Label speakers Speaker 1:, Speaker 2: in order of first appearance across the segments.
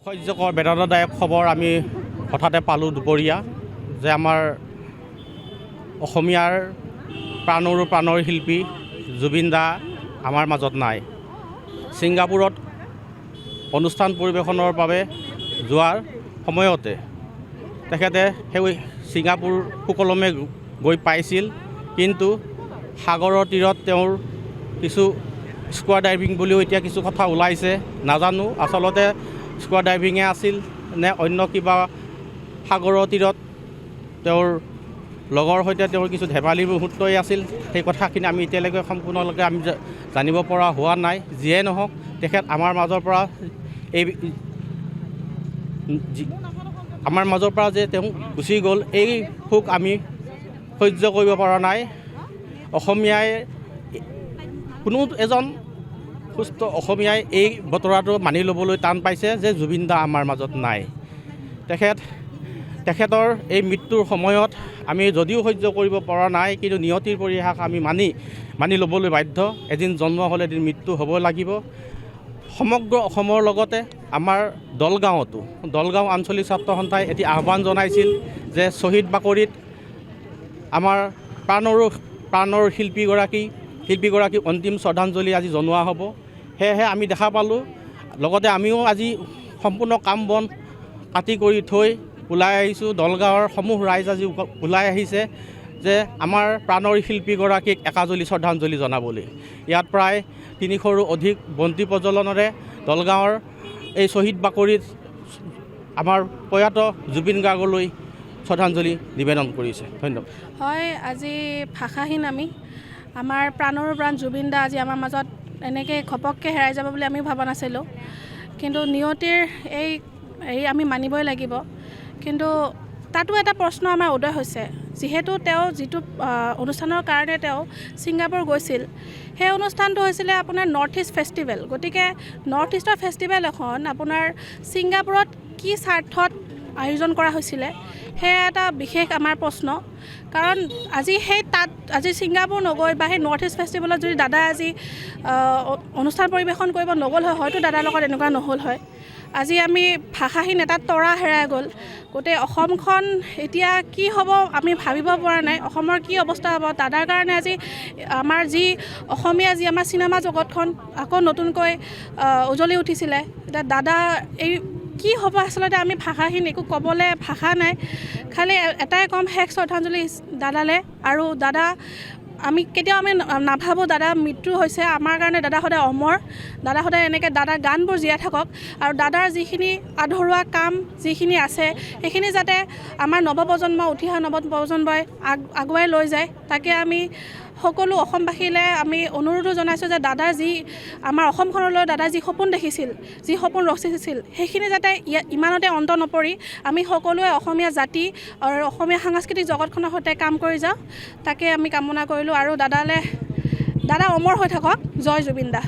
Speaker 1: আশ্চৰ্যকৰ বেদনাদায়ক খবৰ আমি হঠাতে পালোঁ দুপৰীয়া যে আমাৰ অসমীয়াৰ প্ৰাণৰো প্ৰাণৰ শিল্পী জুবিন দা আমাৰ মাজত নাই। ছিংগাপুৰত অনুষ্ঠান পৰিৱেশনৰ বাবে যোৱাৰ সময়তে তেখেতে সেই ছিংগাপুৰ সুকলমে গৈ পাইছিল, কিন্তু সাগৰৰ তীৰত তেওঁৰ কিছু স্কুৱা ডাইভিং বুলিও এতিয়া কিছু কথা ওলাইছে, নাজানো আচলতে স্কুৱা ডাইভিঙে আছিল নে অন্য কিবা সাগৰৰ তীৰত তেওঁৰ লগৰ সৈতে তেওঁৰ কিছু ধেমালি মুহূৰ্তই আছিল। সেই কথাখিনি আমি এতিয়ালৈকে সম্পূৰ্ণলৈকে আমি জানিব পৰা হোৱা নাই। যিয়ে নহওক তেখেত আমাৰ মাজৰ পৰা যে তেওঁ গুচি গ'ল, এই সুখ আমি সহ্য কৰিব পৰা নাই। অসমীয়াই কোনো এজন সুস্থ অসমীয়াই এই বতৰাটো মানি ল'বলৈ টান পাইছে যে জুবিন দা আমাৰ মাজত নাই। তেখেতৰ এই মৃত্যুৰ সময়ত আমি যদিও সহ্য কৰিব পৰা নাই, কিন্তু নিয়তিৰ পৰিহাস আমি মানি ল'বলৈ বাধ্য। এদিন জন্ম হ'লে এদিন মৃত্যু হ'ব লাগিব। সমগ্ৰ অসমৰ লগতে আমাৰ দলগাঁও আঞ্চলিক ছাত্ৰ সন্থাই এটি আহ্বান জনাইছিল যে শ্বহীদ বাকৰিত আমাৰ প্ৰাণৰ শিল্পীগৰাকী অন্তিম শ্ৰদ্ধাঞ্জলি আজি জনোৱা হ'ব। সেয়েহে আমি দেখা পালোঁ, লগতে আমিও আজি সম্পূৰ্ণ কাম বন কাটি কৰি থৈ ওলাই আহিছোঁ। দলগাঁৱৰ সমূহ ৰাইজ আজি ওলাই আহিছে যে আমাৰ প্ৰাণৰ শিল্পীগৰাকীক একাঁজলি শ্ৰদ্ধাঞ্জলি জনাবলৈ। ইয়াত প্ৰায় 300ৰো অধিক বন্তি প্ৰজ্বলনেৰে দলগাঁৱৰ এই শ্বহীদ বাকৰিত আমাৰ প্ৰয়াত জুবিন গাৰ্গলৈ শ্ৰদ্ধাঞ্জলি নিবেদন কৰিছে। ধন্যবাদ।
Speaker 2: হয়, আজি ভাষাহীন আমাৰ প্ৰাণৰো প্ৰাণ জুবিন দা আজি আমাৰ মাজত এনেকৈ ঘপককৈ হেৰাই যাব বুলি আমি ভবা নাছিলোঁ, কিন্তু নিয়তিৰ এই আমি মানিবই লাগিব। কিন্তু তাতো এটা প্ৰশ্ন আমাৰ উদয় হৈছে, যিহেতু তেওঁ যিটো অনুষ্ঠানৰ কাৰণে তেওঁ ছিংগাপুৰ গৈছিল, সেই অনুষ্ঠানটো হৈছিলে আপোনাৰ নৰ্থ ইষ্ট ফেষ্টিভেল। গতিকে নৰ্থ ইষ্টৰ ফেষ্টিভেল এখন আপোনাৰ ছিংগাপুৰত কি স্বাৰ্থত আয়োজন কৰা হৈছিলে, সেয়া এটা বিশেষ আমাৰ প্ৰশ্ন। কাৰণ আজি ছিংগাপুৰ নগৈ বা সেই নৰ্থ ইষ্ট ফেষ্টিভেলত যদি দাদা আজি অনুষ্ঠান পৰিৱেশন কৰিব নগ'ল হয়, হয়তো দাদাৰ লগত এনেকুৱা নহ'ল হয়। আজি আমি ভাষাহীন এটা তৰা হেৰাই গ'ল। গোটেই অসমখন এতিয়া কি হ'ব আমি ভাবিব পৰা নাই। অসমৰ কি অৱস্থা হ'ব দাদাৰ কাৰণে। আজি আমাৰ আমাৰ চিনেমা জগতখন আকৌ নতুনকৈ উজ্বলি উঠিছিলে। এতিয়া দাদা এই কি হ'ব আচলতে আমি ভাষাহীন, একো ক'বলৈ ভাষা নাই। খালি এটাই ক'ম, শেষ শ্ৰদ্ধাঞ্জলি দাদালৈ। আৰু দাদা আমি কেতিয়াও নাভাবোঁ দাদা মৃত্যু হৈছে। আমাৰ কাৰণে দাদা সদায় অমৰ। দাদা সদায় এনেকৈ দাদাৰ গানবোৰ জীয়াই থাকক, আৰু দাদাৰ যিখিনি আধৰুৱা কাম যিখিনি আছে সেইখিনি যাতে আমাৰ উঠি অহা নৱপ্ৰজন্মই আগুৱাই লৈ যায়। তাকে আমি সকলো অসমবাসীলৈ আমি অনুৰোধো জনাইছোঁ যে দাদা আমাৰ অসমখনলৈ দাদা যি সপোন দেখিছিল, যি সপোন ৰচিছিল, সেইখিনি যাতে ইমানতে অন্ত নপৰি আমি সকলোৱে অসমীয়া জাতি আৰু অসমীয়া সাংস্কৃতিক জগতখনৰ সৈতে কাম কৰি যাওঁ, তাকে আমি কামনা কৰিলোঁ। আৰু দাদা অমৰ হৈ থাকক। জয় জুবিন দা।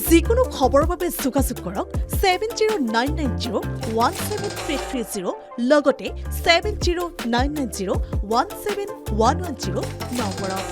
Speaker 3: যিকোনো খবৰৰ বাবে যোগাযোগ কৰক 7099017330 লগতে 7099017110 নম্বৰত।